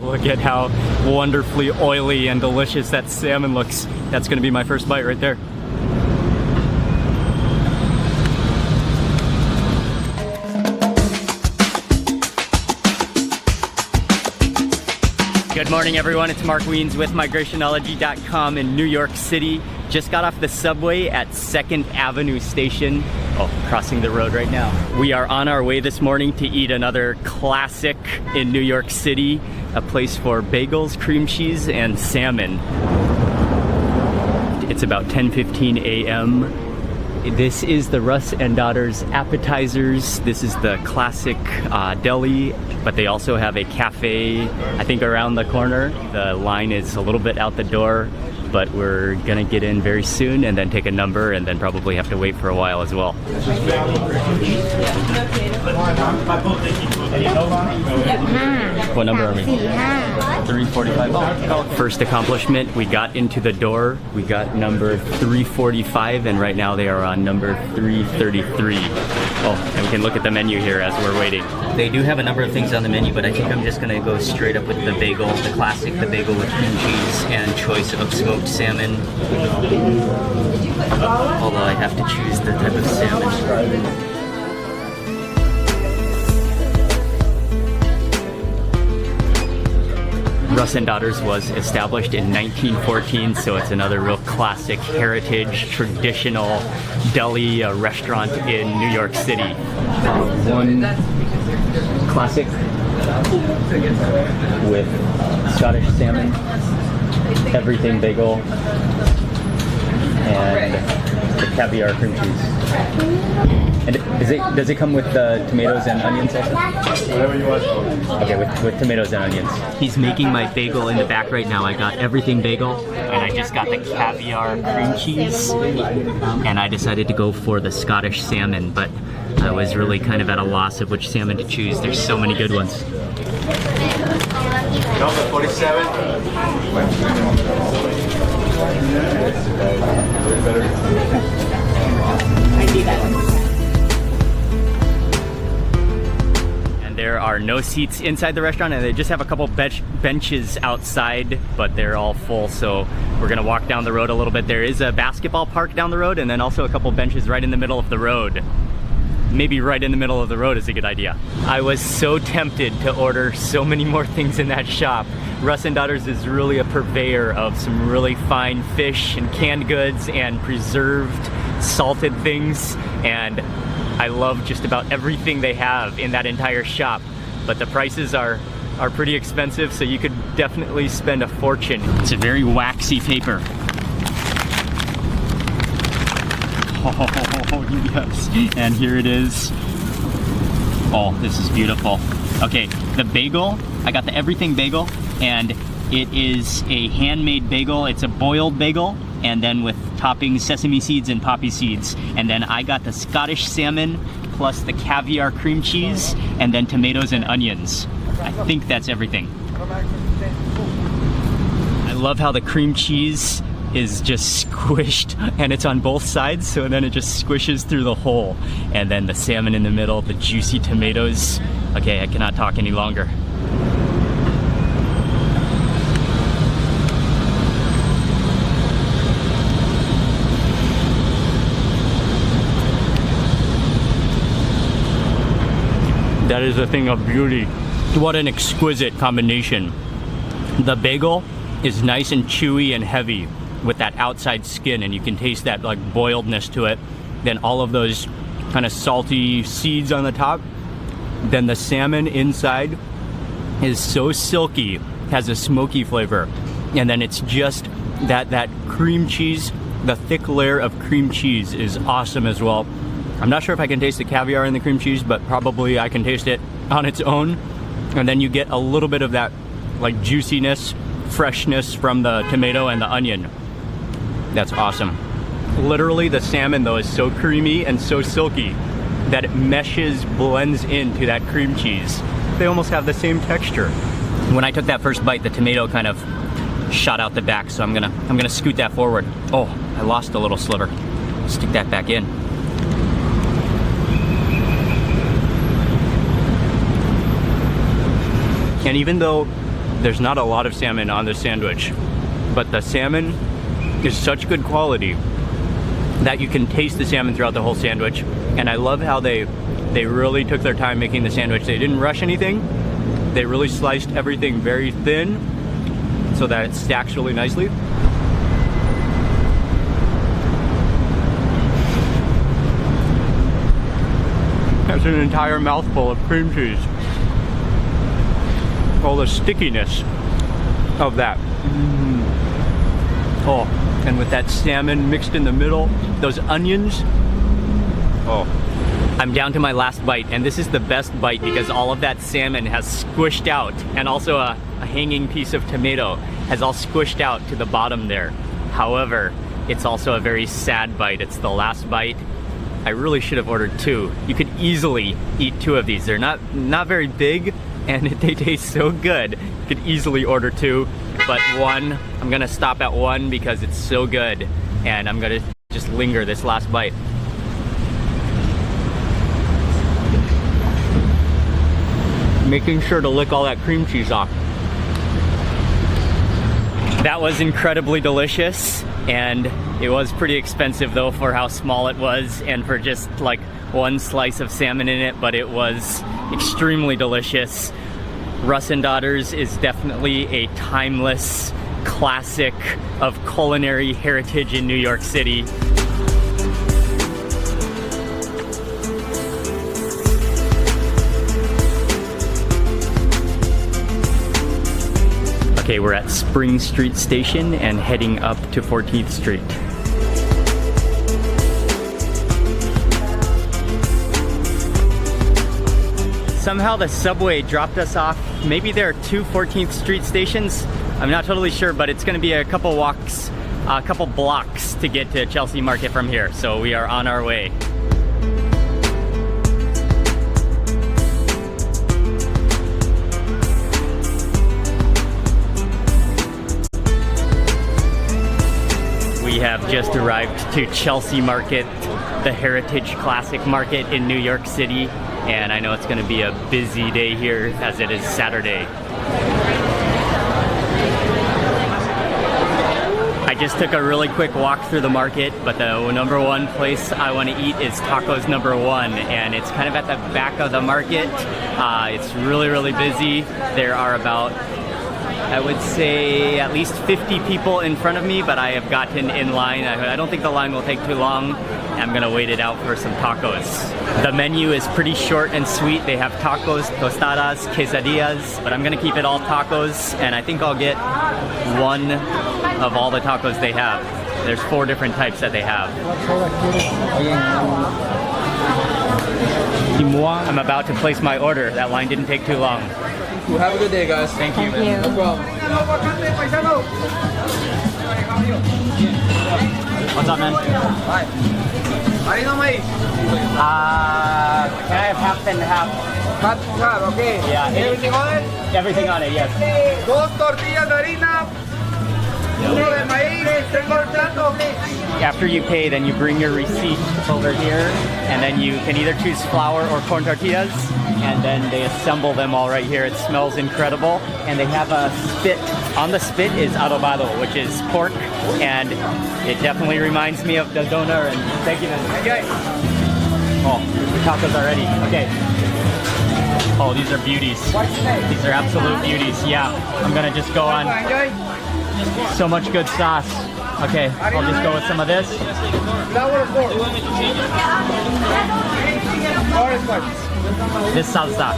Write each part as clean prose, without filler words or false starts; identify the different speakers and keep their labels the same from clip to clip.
Speaker 1: Look at how wonderfully oily and delicious that salmon looks. That's gonna be my first bite right there. Good morning everyone, it's Mark Wiens with Migrationology.com in New York City. Just got off the subway at 2nd Avenue Station. Oh, crossing the road right now. We are on our way this morning to eat another classic in New York City, a place for bagels, cream cheese, and salmon. It's about 10:15 a.m. This is the Russ and Daughters appetizers. This is the classic deli, but they also have a cafe, I think, around the corner. The line is a little bit out the door, but we're gonna get in very soon and then take a number and then probably have to wait for a while as well. What number are we? 345. First accomplishment, we got into the door. We got number 345 and right now they are on number 333. Oh, and we can look at the menu here as we're waiting. They do have a number of things on the menu, but I think I'm just gonna go straight up with the bagel, the classic, the bagel with cream cheese and choice of smoked salmon. Although I have to choose the type of salmon. Russ and Daughters was established in 1914, so it's another real classic, heritage, traditional deli restaurant in New York City. One classic with Scottish salmon, everything bagel, and the caviar cream cheese. And does it come with tomatoes and onions also? Whatever you want. Okay, with tomatoes and onions. He's making my bagel in the back right now. I got everything bagel, and I just got the caviar cream cheese, and I decided to go for the Scottish salmon, but I was really kind of at a loss of which salmon to choose. There's so many good ones.
Speaker 2: Number 47.
Speaker 3: I do that one.
Speaker 1: There are no seats inside the restaurant and they just have a couple benches outside, but they're all full, so we're gonna walk down the road a little bit. There is a basketball park down the road and then also a couple benches right in the middle of the road. Maybe right in the middle of the road is a good idea. I was so tempted to order so many more things in that shop. Russ and Daughters is really a purveyor of some really fine fish and canned goods and preserved salted things, and I love just about everything they have in that entire shop, but the prices are pretty expensive, so you could definitely spend a fortune. It's a very waxy paper. Oh, yes. And here it is. Oh, this is beautiful. Okay, the bagel, I got the everything bagel, and it is a handmade bagel. It's a boiled bagel, and then with toppings, sesame seeds and poppy seeds. And then I got the Scottish salmon plus the caviar cream cheese and then tomatoes and onions. I think that's everything. I love how the cream cheese is just squished and it's on both sides, so then it just squishes through the hole. And then the salmon in the middle, the juicy tomatoes. Okay, I cannot talk any longer. That is a thing of beauty. What an exquisite combination. The bagel is nice and chewy and heavy with that outside skin, and you can taste that like boiledness to it. Then all of those kind of salty seeds on the top. Then the salmon inside is so silky, has a smoky flavor. And then it's just that cream cheese, the thick layer of cream cheese is awesome as well. I'm not sure if I can taste the caviar in the cream cheese, but probably I can taste it on its own. And then you get a little bit of that like juiciness, freshness from the tomato and the onion. That's awesome. Literally the salmon though is so creamy and so silky that it meshes, blends into that cream cheese. They almost have the same texture. When I took that first bite, the tomato kind of shot out the back, so I'm gonna scoot that forward. Oh, I lost a little sliver. Stick that back in. And even though there's not a lot of salmon on this sandwich, but the salmon is such good quality that you can taste the salmon throughout the whole sandwich. And I love how they really took their time making the sandwich. They didn't rush anything. They really sliced everything very thin so that it stacks really nicely. That's an entire mouthful of cream cheese. All the stickiness of that. Oh, and with that salmon mixed in the middle, those onions. Oh. I'm down to my last bite, and this is the best bite because all of that salmon has squished out, and also a hanging piece of tomato has all squished out to the bottom there. However, it's also a very sad bite. It's the last bite. I really should have ordered two. You could easily eat two of these. They're not very big, and they taste so good. You could easily order two, but one, I'm gonna stop at one because it's so good, and I'm gonna just linger this last bite. Making sure to lick all that cream cheese off. That was incredibly delicious, and it was pretty expensive though for how small it was and for just like one slice of salmon in it, but it was extremely delicious. Russ and Daughters is definitely a timeless classic of culinary heritage in New York City. Okay, we're at Spring Street Station and heading up to 14th Street. Somehow the subway dropped us off. Maybe there are two 14th Street stations. I'm not totally sure, but it's gonna be a couple walks, a couple blocks to get to Chelsea Market from here. So we are on our way. We have just arrived to Chelsea Market, the Heritage Classic Market in New York City, and I know it's going to be a busy day here as it is Saturday. I just took a really quick walk through the market, but the number one place I want to eat is Tacos Number One, and it's kind of at the back of the market. It's really busy. There are about, I would say, at least 50 people in front of me, but I have gotten in line. I don't think the line will take too long. I'm gonna wait it out for some tacos. The menu is pretty short and sweet. They have tacos, tostadas, quesadillas, but I'm gonna keep it all tacos, and I think I'll get one of all the tacos they have. There's 4 different types that they have. I'm about to place my order. That line didn't take too long.
Speaker 2: Well, have a good day, guys.
Speaker 1: Thank you.
Speaker 3: Thank you.
Speaker 2: No problem.
Speaker 1: What's up, man?
Speaker 2: Hi.
Speaker 1: Can I have half and half?
Speaker 2: Half, okay.
Speaker 1: Yeah.
Speaker 2: Everything on it?
Speaker 1: Everything on it, yes.
Speaker 2: 2 tortillas de harina. 1 de maíz. 3 plato.
Speaker 1: After you pay, then you bring your receipt over here, and then you can either choose flour or corn tortillas, and then they assemble them all right here. It smells incredible, and they have a spit. On the spit is adobado, which is pork, and it definitely reminds me of the doner. And thank you, man.
Speaker 2: Okay.
Speaker 1: Oh, the tacos are ready. Okay. Oh, these are beauties.
Speaker 2: What's your name?
Speaker 1: These are absolute beauties. Yeah, I'm gonna just go on.
Speaker 2: Enjoy.
Speaker 1: So much good sauce. Okay, I'll just go with some of this.
Speaker 2: Flour or pork? Orange one.
Speaker 1: This salsa.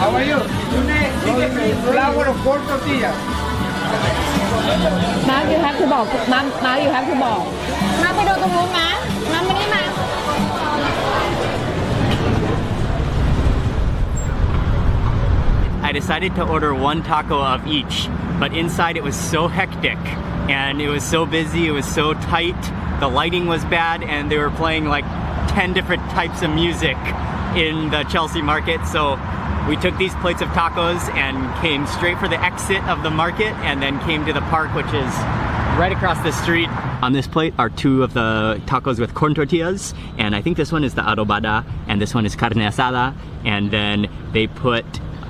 Speaker 2: How are you? Flour or pork tortilla?
Speaker 3: Mom, you have to บอก Mom, you have to บอก มาไปดูตรงนู้นนะมาไม่ได้มา
Speaker 1: I decided to order 1 taco of each, but inside it was so hectic and it was so busy, it was so tight, the lighting was bad, and they were playing like 10 different types of music in the Chelsea market. So we took these plates of tacos and came straight for the exit of the market, and then came to the park, which is right across the street. On this plate are 2 of the tacos with corn tortillas, and I think this one is the adobada and this one is carne asada, and then they put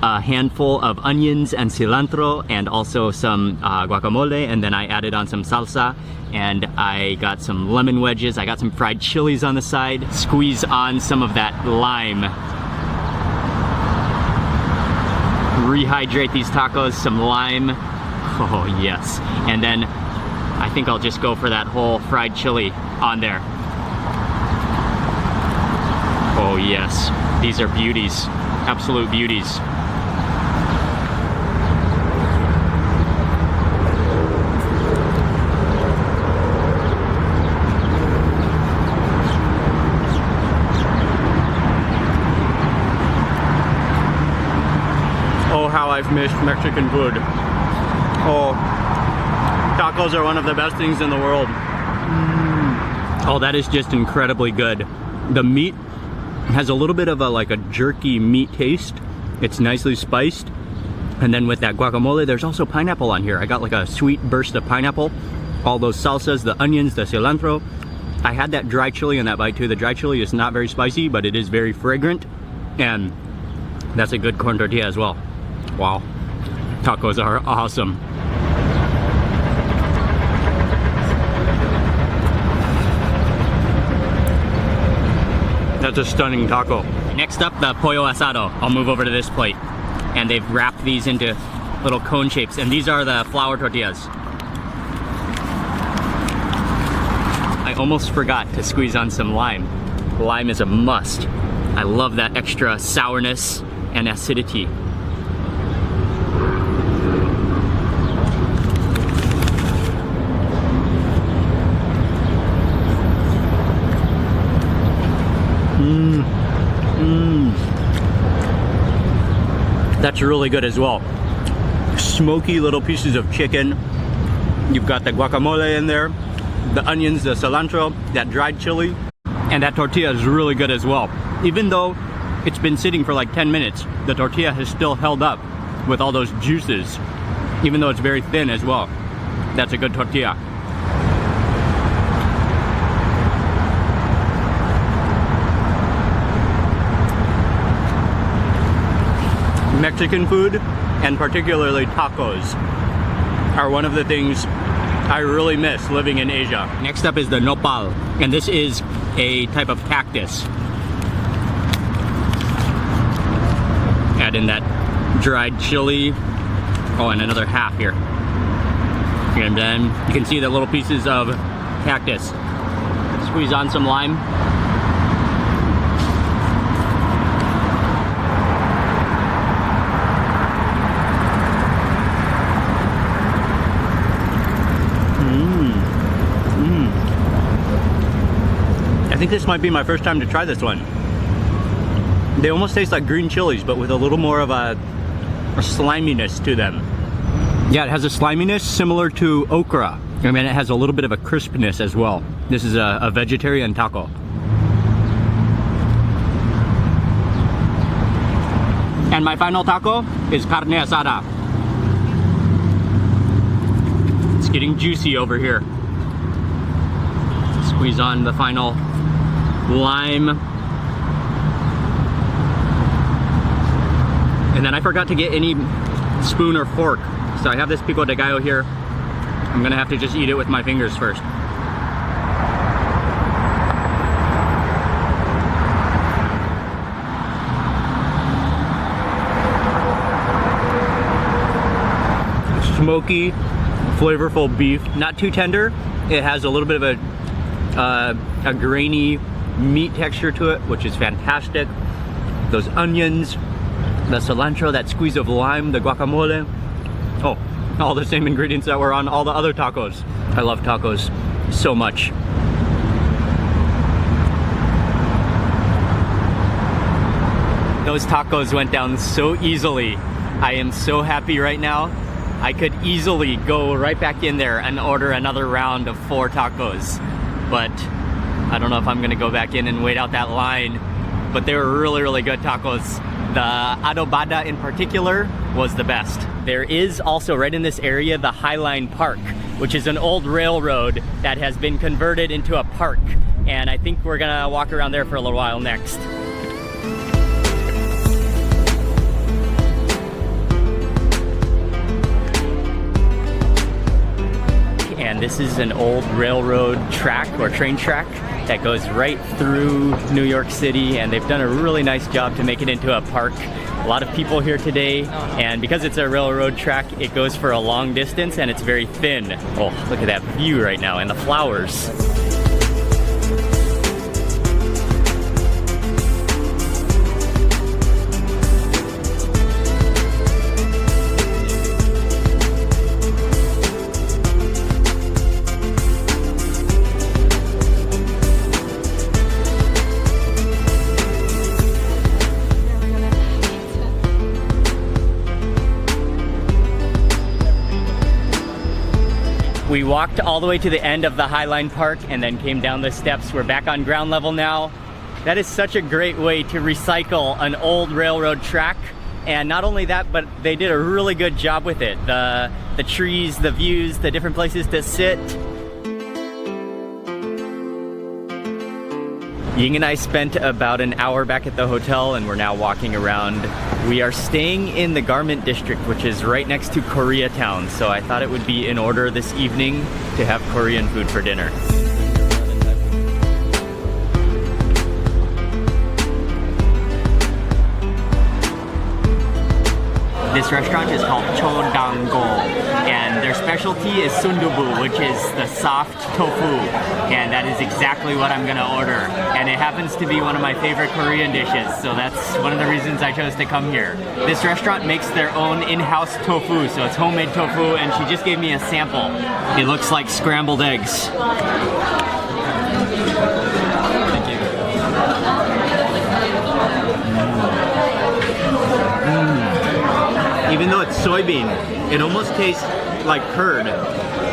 Speaker 1: a handful of onions and cilantro and also some guacamole, and then I added on some salsa, and I got some lemon wedges. I got some fried chilies on the side. Squeeze on some of that lime. Rehydrate these tacos, some lime. Oh yes. And then I think I'll just go for that whole fried chili on there. Oh yes, these are beauties, absolute beauties. Oh, how I've missed Mexican food. Oh, tacos are one of the best things in the world. Oh, that is just incredibly good. The meat has a little bit of a like a jerky meat taste. It's nicely spiced, and then with that guacamole, there's also pineapple on here. I got like a sweet burst of pineapple, all those salsas, the onions, the cilantro. I had that dry chili in that bite too. The dry chili is not very spicy, but it is very fragrant, and that's a good corn tortilla as well. Wow, tacos are awesome. That's a stunning taco. Next up, the pollo asado. I'll move over to this plate. And they've wrapped these into little cone shapes, and these are the flour tortillas. I almost forgot to squeeze on some lime. Lime is a must. I love that extra sourness and acidity. That's really good as well. Smoky little pieces of chicken. You've got the guacamole in there, the onions, the cilantro, that dried chili, and that tortilla is really good as well. Even though it's been sitting for like 10 minutes, the tortilla has still held up with all those juices, even though it's very thin as well. That's a good tortilla. Mexican food, and particularly tacos, are one of the things I really miss living in Asia. Next up is the nopal, and this is a type of cactus. Add in that dried chili. Oh, and another half here. And then you can see the little pieces of cactus. Squeeze on some lime. I think this might be my first time to try this one. They almost taste like green chilies, but with a little more of a sliminess to them. Yeah, it has a sliminess similar to okra. I mean, it has a little bit of a crispness as well. This is a vegetarian taco. And my final taco is carne asada. It's getting juicy over here. Squeeze on the final lime. And then I forgot to get any spoon or fork. So I have this pico de gallo here. I'm gonna have to just eat it with my fingers first. Smoky, flavorful beef. Not too tender. It has a little bit of a grainy meat texture to it, which is fantastic. Those onions, the cilantro, that squeeze of lime, the guacamole. Oh, all the same ingredients that were on all the other tacos. I love tacos so much. Those tacos went down so easily. I am so happy right now. I could easily go right back in there and order another round of 4 tacos. But I don't know if I'm gonna go back in and wait out that line. But they were really, really good tacos. The adobada in particular was the best. There is also right in this area the Highline Park, which is an old railroad that has been converted into a park. And I think we're gonna walk around there for a little while next. and this is an old railroad track or train track that goes right through New York City, and they've done a really nice job to make it into a park. A lot of people here today, and because it's a railroad track, it goes for a long distance and it's very thin. Oh, look at that view right now and the flowers. We walked all the way to the end of the Highline Park and then came down the steps. We're back on ground level now. That is such a great way to recycle an old railroad track. And not only that, but they did a really good job with it. The trees, the views, the different places to sit. Ying and I spent about an hour back at the hotel and we're now walking around. We are staying in the garment district, which is right next to Koreatown. So I thought it would be in order this evening to have Korean food for dinner. This restaurant is called Chodango, and their specialty is sundubu, which is the soft tofu, and that is exactly what I'm gonna order. And it happens to be one of my favorite Korean dishes, so that's one of the reasons I chose to come here. This restaurant makes their own in-house tofu, so it's homemade tofu, and she just gave me a sample. It looks like scrambled eggs. Thank you. Even though it's soybean, it almost tastes like curd.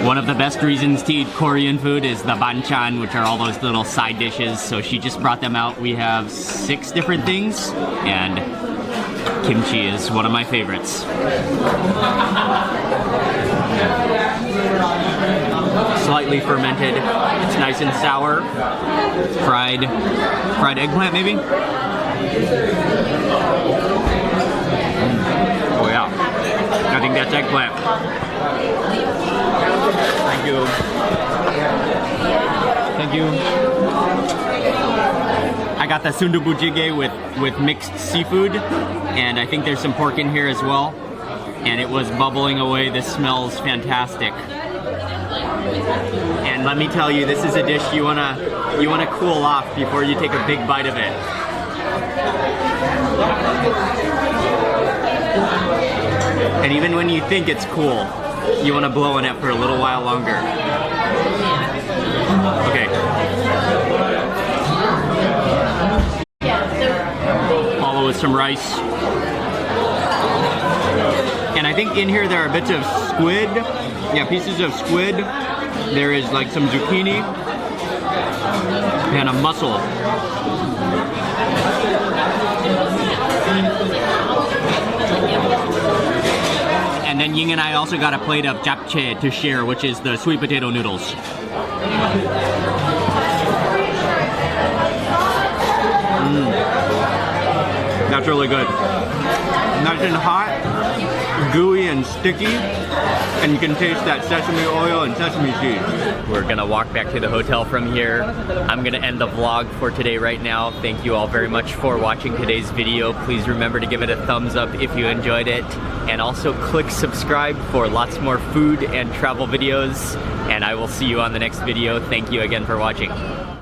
Speaker 1: One of the best reasons to eat Korean food is the banchan, which are all those little side dishes. So she just brought them out. We have 6 different things, and kimchi is one of my favorites. Slightly fermented. It's nice and sour. Fried eggplant, maybe? Oh yeah, I think that's eggplant. Thank you. Thank you. I got the sundubu jjigae with mixed seafood, and I think there's some pork in here as well. And it was bubbling away. This smells fantastic. And let me tell you, this is a dish you wanna cool off before you take a big bite of it. And even when you think it's cool, you want to blow on it for a little while longer. Okay. Follow with some rice. And I think in here there are bits of squid. Yeah, pieces of squid. There is like some zucchini and a mussel. And then Ying and I also got a plate of japchae to share, which is the sweet potato noodles. That's really good. Nice and hot, gooey and sticky, and you can taste that sesame oil and sesame seeds. We're gonna walk back to the hotel from here. I'm gonna end the vlog for today right now. Thank you all very much for watching today's video. Please remember to give it a thumbs up if you enjoyed it, and also click subscribe for lots more food and travel videos, and I will see you on the next video. Thank you again for watching.